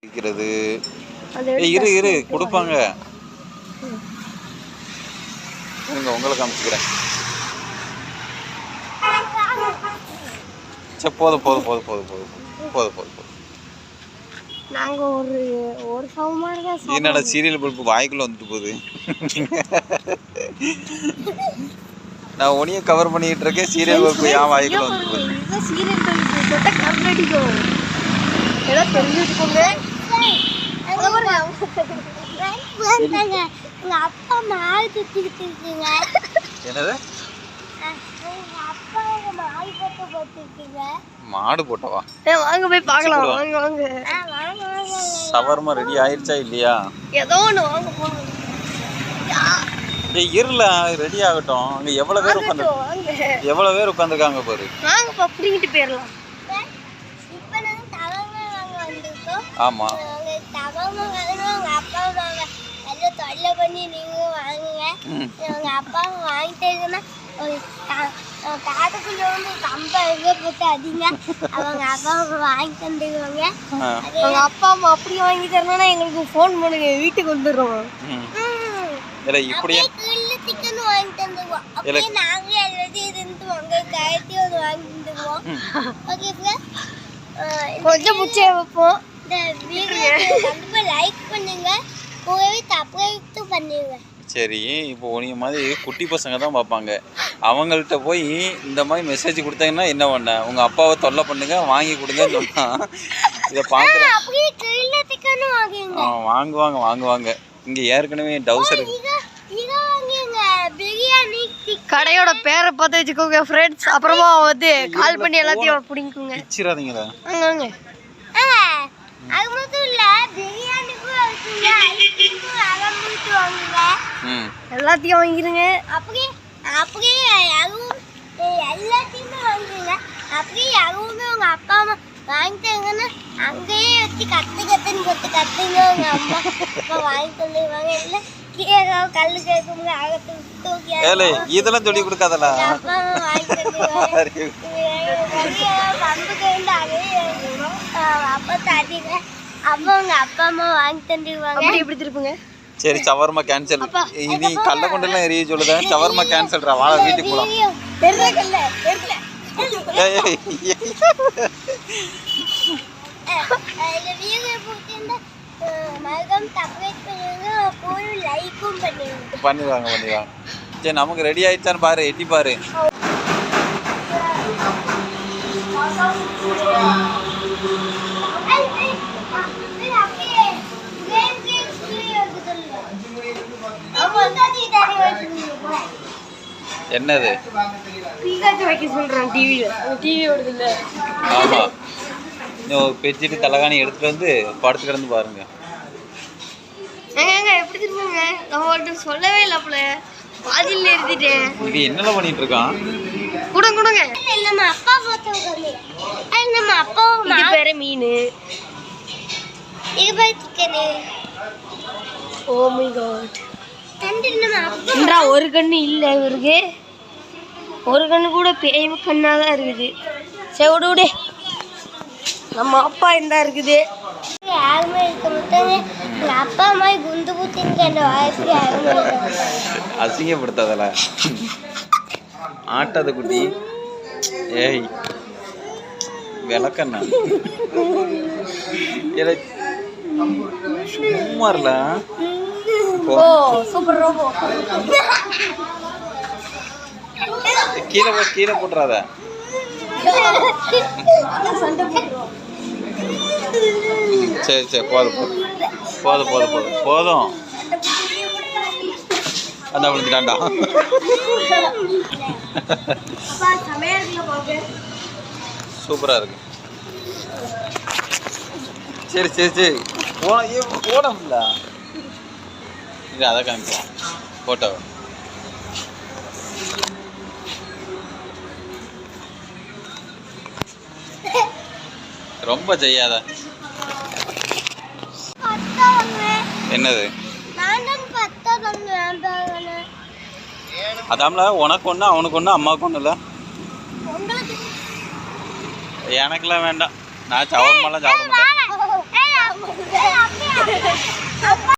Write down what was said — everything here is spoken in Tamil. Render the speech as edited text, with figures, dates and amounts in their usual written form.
இருக்கிறது. இரு இரு கொடுப்பாங்க. இருங்க உங்களை காமிச்சுக்கிறேன். சரி போதும் போதும் போதும் போதும் போதும் போதும் போதும் போதும். நாங்க ஒரு சமமாக தான். என்னடா சீரியல் பல்பு வாய்க்குள்ள வந்துட்டு போகுது. நான் ஒனியை கவர் பண்ணிட்டு இருக்கேன். சீரியல் பல்பு ஏன் வாய்க்குள்ள வந்துட்டு போகுது? சீரியல் பல்பு தொட்டா கரண்ட் அடிக்கும். ஏதோ தெரிஞ்சு வச்சுக்கோங்க. உங்க அப்பா மாடு சுத்திக்கிட்டு இருக்கீங்க. என்னது? மாடு போட்டவா? வாங்க போய் பார்க்கலாம். வாங்க வாங்க. சவர்மா ரெடி ஆயிடுச்சா இல்லையா? ஏதோ ஒன்று வாங்க போகணும். இருல ரெடி ஆகட்டும். அங்க எவ்வளவு பேர் உட்காந்துருக்காங்க பாரு. வாங்கப்பா பிடிங்கிட்டு போயிடலாம். ஆமா தொல்லை பண்ணி நீங்க வாங்குங்க. உங்க அப்பா வாங்கிட்டீங்கன்னா காட்டுக்குள்ள வந்து கம்பை போட்டு அடிங்க. அவங்க அப்பா வாங்கி தந்துடுவாங்க. அவங்க அப்பா அம்மா அப்படி வாங்கி தரணும்னா எங்களுக்கு ஃபோன் பண்ணுங்க, வீட்டுக்கு வந்துடுறோம். சிக்கன் வாங்கி தந்துடுவோம். அப்படியே நாங்க எல்லாத்தையும் இருந்து உங்க கயத்தி ஒரு வாங்கி தந்துடுவோம். ஓகே சார், கொஞ்சம் முச்சையை வைப்போம். இந்த வீடியோ கண்டிப்பா லைக் பண்ணுங்க, கூடவே சப்ஸ்கிரைப் பண்ணுங்க. சரி, இப்போ உனிய மாதிரி குட்டி பசங்க தான் பார்ப்பாங்க. அவங்கள்ட்ட போய் இந்த மாதிரி மெசேஜ் கொடுத்தாங்கன்னா என்ன பண்ண? உங்கள் அப்பாவை தொல்லை பண்ணுங்க, வாங்கி கொடுங்கன்னு சொன்னா இதை பார்க்குறேன். வாங்குவாங்க வாங்குவாங்க. இங்கே ஏற்கனவே டவுசர் கடையோட பேரை பார்த்து வச்சுக்கோங்க ஃப்ரெண்ட்ஸ். அப்புறமா வந்து கால் பண்ணி எல்லாத்தையும் பிடிக்குங்க. பிச்சிடாதீங்களா? அது மட்டும் இல்ல, எல்லாத்தையும் வாங்கிருங்க. அப்படியே அப்படியே எல்லாத்தையுமே வாங்கிருங்க. அப்படியே யாருமே உங்க அப்பா அம்மா வாங்கிட்டாங்கன்னா அங்கேயே வச்சு கத்துன்னு கத்துங்க. உங்க அம்மா அப்பா வாங்கி தந்துருவாங்க. இல்லை கீழே கல்லு கேட்குங்க, இதெல்லாம் சொல்லி கொடுக்காதல. அப்பா அம்மா வாங்கி தந்துருவாங்க. அப்பா தட்டிங்க. அப்பா உங்க அப்பா அம்மா வாங்கி தந்துருவாங்க. எப்படி திருப்புங்க? சரி, சவர்மா கேன்சல். நீ கல்ல கொண்டெல்லாம் எரிய சொல்லுத. சவர்மா கேன்சல்ரா, வாழ வீட்டுக்கு போலாம். பண்ணிடுவாங்க பண்ணிடுவாங்க. சரி, நமக்கு ரெடி ஆயிடுச்சான்னு பாரு, எட்டி பாரு. என்னது? ஆமா, பெட்ஷீட் தலகாணி எடுத்துட்டு வந்து படுத்து கிடந்து பாருங்க. எப்படி திரும்புங்க? நம்ம சொல்லவே இல்லை போல, பாதியில எழுதிட்டேன். இது என்னல பண்ணிட்டு இருக்கான்? கொடுங்க. நம்ம அப்பா நம்ம அப்பா பேரு மீன், இது பேரு சிக்கன். Oh my God. ஒரு கண்ணு இல்லை இவருக்கு, ஒரு கண்ணு கூட பேய் கண்ணாதான் இருக்குது. சரி விடு, நம்ம அப்பா இந்த இருக்குது. யாருமே இருக்க மாட்டாங்க. எங்க அப்பா அம்மா குண்டு பூத்திங்க அந்த வயசு யாருமே அசிங்கப்படுத்தாதல. ஆட்டாத குட்டி. ஏய் விளக்கண்ணா சும்மா இல்ல. Super robo. கீழே போட்டுறாத. சரி சரி, போதும் போதும் போதும் போதும் போதும். அந்த விழுந்துட்டான்டா. சூப்பரா இருக்கு. சரி சரி சரி, போட முடியல. இது அதை காமிக்கலாம் போட்டோ. ரொம்ப செய்யாத. என்னது? அதாம்ல, உனக்கு ஒன்று அவனுக்கு ஒன்று அம்மாவுக்கு ஒன்று இல்லை. எனக்குலாம் வேண்டாம், நான் சவர்மாலாம் சாப்பிட மாட்டேன். ஆமாங்க